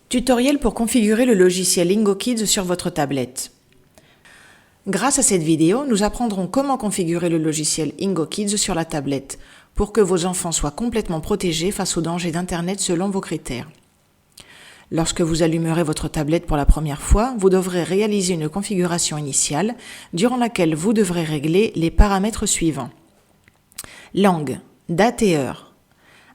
Tutoriel pour configurer le logiciel IngoKids sur votre tablette. Grâce à cette vidéo, nous apprendrons comment configurer le logiciel IngoKids sur la tablette pour que vos enfants soient complètement protégés face aux dangers d'Internet selon vos critères. Lorsque vous allumerez votre tablette pour la première fois, vous devrez réaliser une configuration initiale durant laquelle vous devrez régler les paramètres suivants. Langue, date et heure.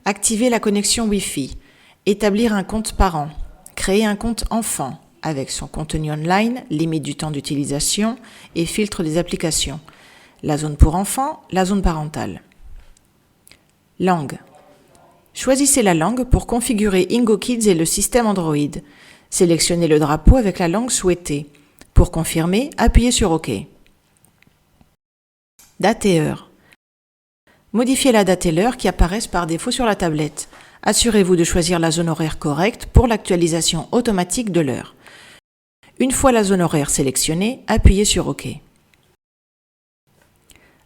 Activer la connexion Wi-Fi. Établir un compte parent. Créer un compte enfant avec son contenu online, limite du temps d'utilisation et filtre des applications. La zone pour enfants, la zone parentale. Langue. Choisissez la langue pour configurer IngoKids et le système Android. Sélectionnez le drapeau avec la langue souhaitée. Pour confirmer, appuyez sur OK. Date et heure. Modifiez la date et l'heure qui apparaissent par défaut sur la tablette. Assurez-vous de choisir la zone horaire correcte pour l'actualisation automatique de l'heure. Une fois la zone horaire sélectionnée, appuyez sur OK.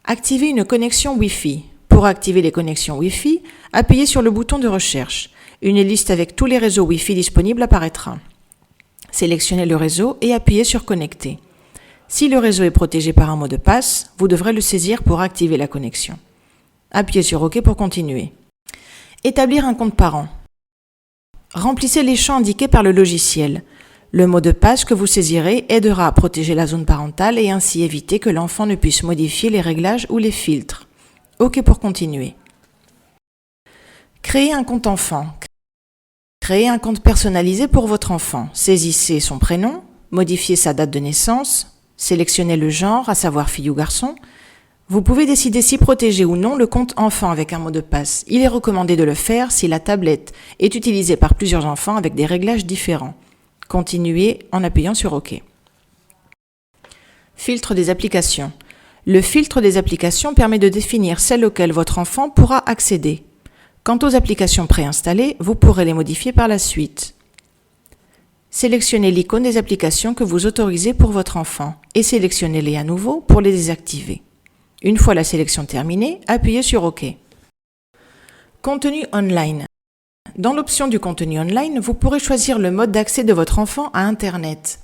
Activez une connexion Wi-Fi. Pour activer les connexions Wi-Fi, appuyez sur le bouton de recherche. Une liste avec tous les réseaux Wi-Fi disponibles apparaîtra. Sélectionnez le réseau et appuyez sur Connecter. Si le réseau est protégé par un mot de passe, vous devrez le saisir pour activer la connexion. Appuyez sur OK pour continuer. Établir un compte parent. Remplissez les champs indiqués par le logiciel. Le mot de passe que vous saisirez aidera à protéger la zone parentale et ainsi éviter que l'enfant ne puisse modifier les réglages ou les filtres. OK pour continuer. Créer un compte enfant. Créez un compte personnalisé pour votre enfant. Saisissez son prénom, modifiez sa date de naissance, sélectionnez le genre, à savoir fille ou garçon. Vous pouvez décider si protéger ou non le compte enfant avec un mot de passe. Il est recommandé de le faire si la tablette est utilisée par plusieurs enfants avec des réglages différents. Continuez en appuyant sur OK. Filtre des applications. Le filtre des applications permet de définir celles auxquelles votre enfant pourra accéder. Quant aux applications préinstallées, vous pourrez les modifier par la suite. Sélectionnez l'icône des applications que vous autorisez pour votre enfant et sélectionnez-les à nouveau pour les désactiver. Une fois la sélection terminée, appuyez sur OK. Contenu online. Dans l'option du contenu online, vous pourrez choisir le mode d'accès de votre enfant à Internet.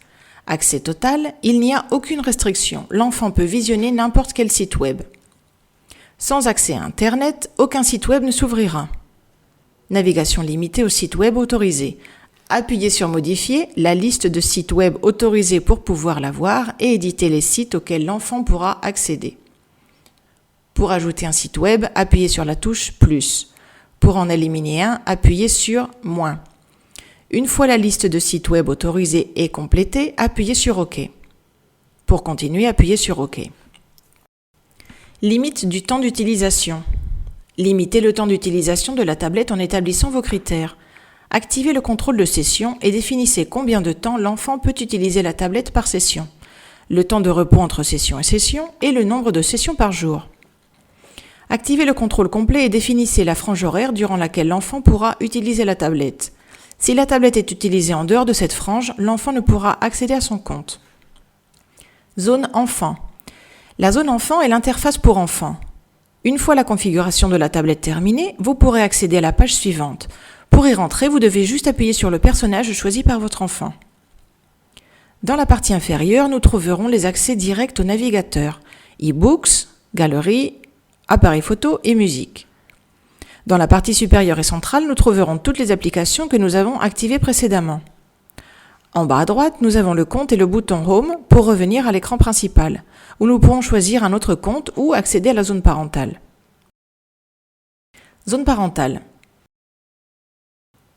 Accès total, il n'y a aucune restriction. L'enfant peut visionner n'importe quel site web. Sans accès à Internet, aucun site web ne s'ouvrira. Navigation limitée aux sites web autorisés. Appuyez sur Modifier la liste de sites web autorisés pour pouvoir la voir et éditer les sites auxquels l'enfant pourra accéder. Pour ajouter un site web, appuyez sur la touche « Plus ». Pour en éliminer un, appuyez sur « Moins ». Une fois la liste de sites web autorisés est complétée, appuyez sur OK. Pour continuer, appuyez sur OK. Limite du temps d'utilisation. Limitez le temps d'utilisation de la tablette en établissant vos critères. Activez le contrôle de session et définissez combien de temps l'enfant peut utiliser la tablette par session, le temps de repos entre session et session et le nombre de sessions par jour. Activez le contrôle complet et définissez la frange horaire durant laquelle l'enfant pourra utiliser la tablette. Si la tablette est utilisée en dehors de cette frange, l'enfant ne pourra accéder à son compte. Zone enfant. La zone enfant est l'interface pour enfants. Une fois la configuration de la tablette terminée, vous pourrez accéder à la page suivante. Pour y rentrer, vous devez juste appuyer sur le personnage choisi par votre enfant. Dans la partie inférieure, nous trouverons les accès directs au navigateur, e-books, galerie, appareil photo et musique. Dans la partie supérieure et centrale, nous trouverons toutes les applications que nous avons activées précédemment. En bas à droite, nous avons le compte et le bouton Home pour revenir à l'écran principal, où nous pourrons choisir un autre compte ou accéder à la zone parentale. Zone parentale.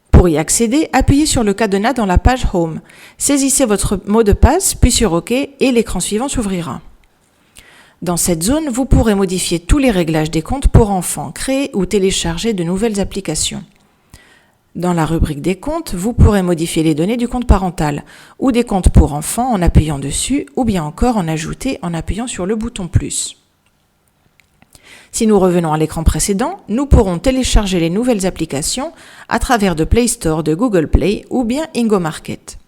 Pour y accéder, appuyez sur le cadenas dans la page Home. Saisissez votre mot de passe, puis sur OK et l'écran suivant s'ouvrira. Dans cette zone, vous pourrez modifier tous les réglages des comptes pour enfants, créer ou télécharger de nouvelles applications. Dans la rubrique des comptes, vous pourrez modifier les données du compte parental ou des comptes pour enfants en appuyant dessus ou bien encore en ajouter en appuyant sur le bouton plus. Si nous revenons à l'écran précédent, nous pourrons télécharger les nouvelles applications à travers de Play Store de Google Play ou bien IngoMarket.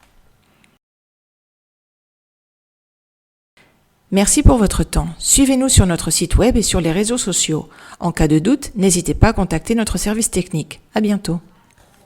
Merci pour votre temps. Suivez-nous sur notre site web et sur les réseaux sociaux. En cas de doute, n'hésitez pas à contacter notre service technique. À bientôt.